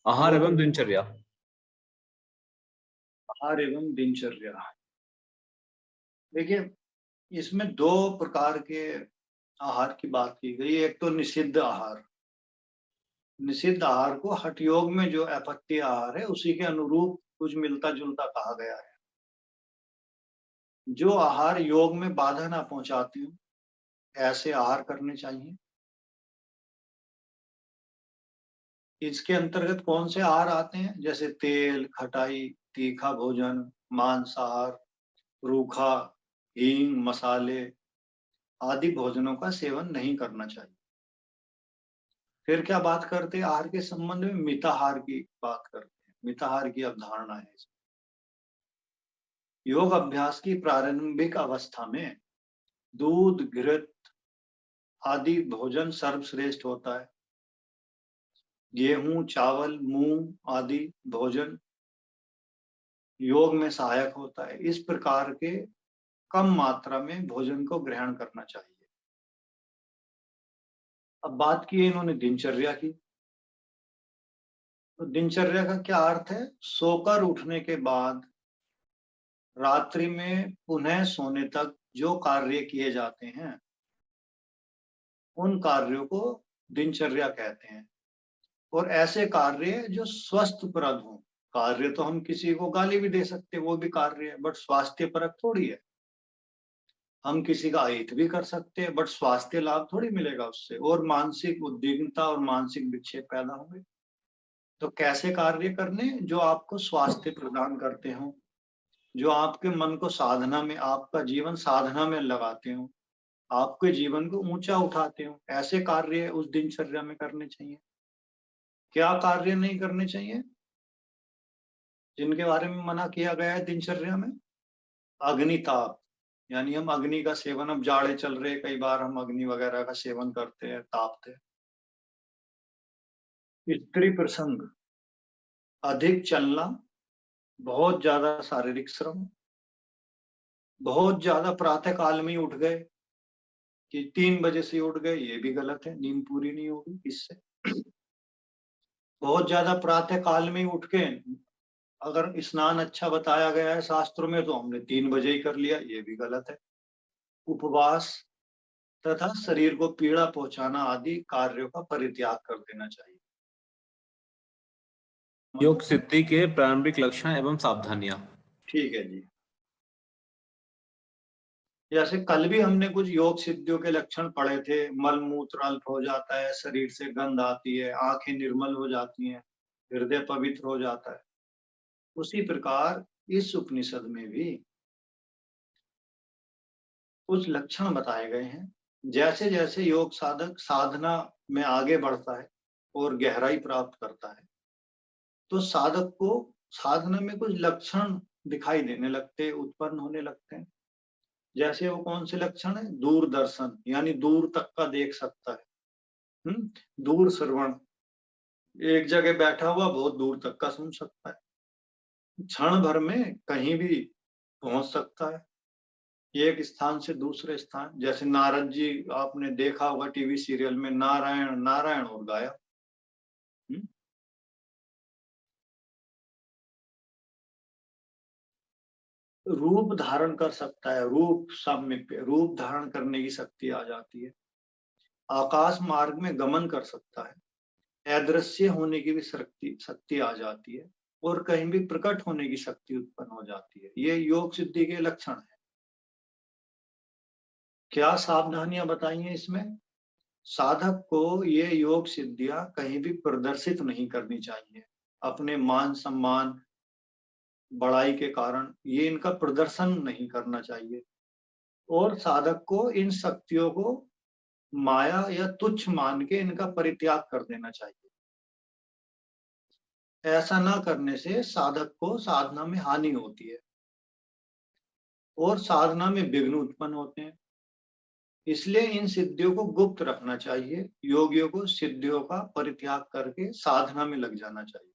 आहार एवं दिनचर्या। आहार एवं दिनचर्या। देखिए, इसमें दो प्रकार के आहार की बात की गई। एक तो निषिद्ध आहार। निषिद्ध आहार को हठ योग में जो अपत्य आहार है उसी के अनुरूप कुछ मिलता जुलता कहा गया है। जो आहार योग में बाधा ना पहुंचाते हो, ऐसे आहार करने चाहिए। इसके अंतर्गत कौन से आहार आते हैं? जैसे तेल, खटाई, तीखा भोजन, मांसाहार, रूखा, हींग, मसाले आदि भोजनों का सेवन नहीं करना चाहिए। फिर क्या बात करते हैं? आहार के संबंध में मिताहार की बात करते हैं। मिताहार की अवधारणा है इसमें। योग अभ्यास की प्रारंभिक अवस्था में दूध, घृत आदि भोजन सर्वश्रेष्ठ होता है। गेहूं, चावल, मूंग आदि भोजन योग में सहायक होता है। इस प्रकार के कम मात्रा में भोजन को ग्रहण करना चाहिए। अब बात की है इन्होंने दिनचर्या की। तो दिनचर्या का क्या अर्थ है? सोकर उठने के बाद रात्रि में पुनः सोने तक जो कार्य किए जाते हैं उन कार्यों को दिनचर्या कहते हैं। और ऐसे कार्य जो स्वस्थप्रद हों। कार्य तो हम किसी को गाली भी दे सकते हैं, वो भी कार्य है, बट स्वास्थ्यपरक थोड़ी है। हम किसी का अहित भी कर सकते हैं, बट स्वास्थ्य लाभ थोड़ी मिलेगा उससे, और मानसिक उद्विग्नता और मानसिक विक्षेप पैदा होंगे। तो कैसे कार्य करने? जो आपको स्वास्थ्य प्रदान करते हो, जो आपके मन को साधना में, आपका जीवन साधना में लगाते हो, आपके जीवन को ऊंचा उठाते हो, ऐसे कार्य उस दिनचर्या में करने चाहिए। क्या कार्य नहीं करने चाहिए जिनके बारे में मना किया गया है दिनचर्या में? अग्निताप, यानी हम अग्नि का सेवन, अब जाड़े चल रहे, कई बार हम अग्नि वगैरह का सेवन करते हैं, तापते हैं। स्त्री प्रसंग, अधिक चलना, बहुत ज्यादा शारीरिक श्रम, बहुत ज्यादा प्रातः काल में ही उठ गए कि 3 बजे से उठ गए, ये भी गलत है, नींद पूरी नहीं होगी इससे। बहुत ज्यादा प्रातः काल में ही उठ के अगर स्नान अच्छा बताया गया है शास्त्रों में तो हमने 3 बजे ही कर लिया, ये भी गलत है। उपवास तथा शरीर को पीड़ा पहुंचाना आदि कार्यों का परित्याग कर देना चाहिए। योग सिद्धि के प्रारंभिक लक्षण एवं सावधानियां। ठीक है जी। जैसे कल भी हमने कुछ योग सिद्धियों के लक्षण पढ़े थे। मल मूत्र अल्प हो जाता है, शरीर से गंध आती है, आंखें निर्मल हो जाती हैं, हृदय पवित्र हो जाता है। उसी प्रकार इस उपनिषद में भी कुछ लक्षण बताए गए हैं। जैसे जैसे योग साधक साधना में आगे बढ़ता है और गहराई प्राप्त करता है, तो साधक को साधना में कुछ लक्षण दिखाई देने लगते, उत्पन्न होने लगते हैं। जैसे वो कौन से लक्षण है? दूरदर्शन, यानी दूर तक का देख सकता है। दूर श्रवण, एक जगह बैठा हुआ बहुत दूर तक का सुन सकता है। क्षण भर में कहीं भी पहुंच सकता है, एक स्थान से दूसरे स्थान। जैसे नारद जी, आपने देखा होगा टीवी सीरियल में, नारायण नारायण और गायब। हम्म? रूप धारण कर सकता है, रूप सामीप्य, रूप धारण करने की शक्ति आ जाती है। आकाश मार्ग में गमन कर सकता है, अदृश्य होने की भी शक्ति शक्ति आ जाती है, और कहीं भी प्रकट होने की शक्ति उत्पन्न हो जाती है। ये योग सिद्धि के लक्षण है। क्या सावधानियां बताई हैं इसमें? साधक को ये योग सिद्धियां कहीं भी प्रदर्शित नहीं करनी चाहिए। अपने मान सम्मान, बड़ाई के कारण ये इनका प्रदर्शन नहीं करना चाहिए। और साधक को इन शक्तियों को माया या तुच्छ मान के इनका परित्याग कर देना चाहिए। ऐसा ना करने से साधक को साधना में हानि होती है और साधना में विघ्न उत्पन्न होते हैं। इसलिए इन सिद्धियों को गुप्त रखना चाहिए। योगियों को सिद्धियों का परित्याग करके साधना में लग जाना चाहिए।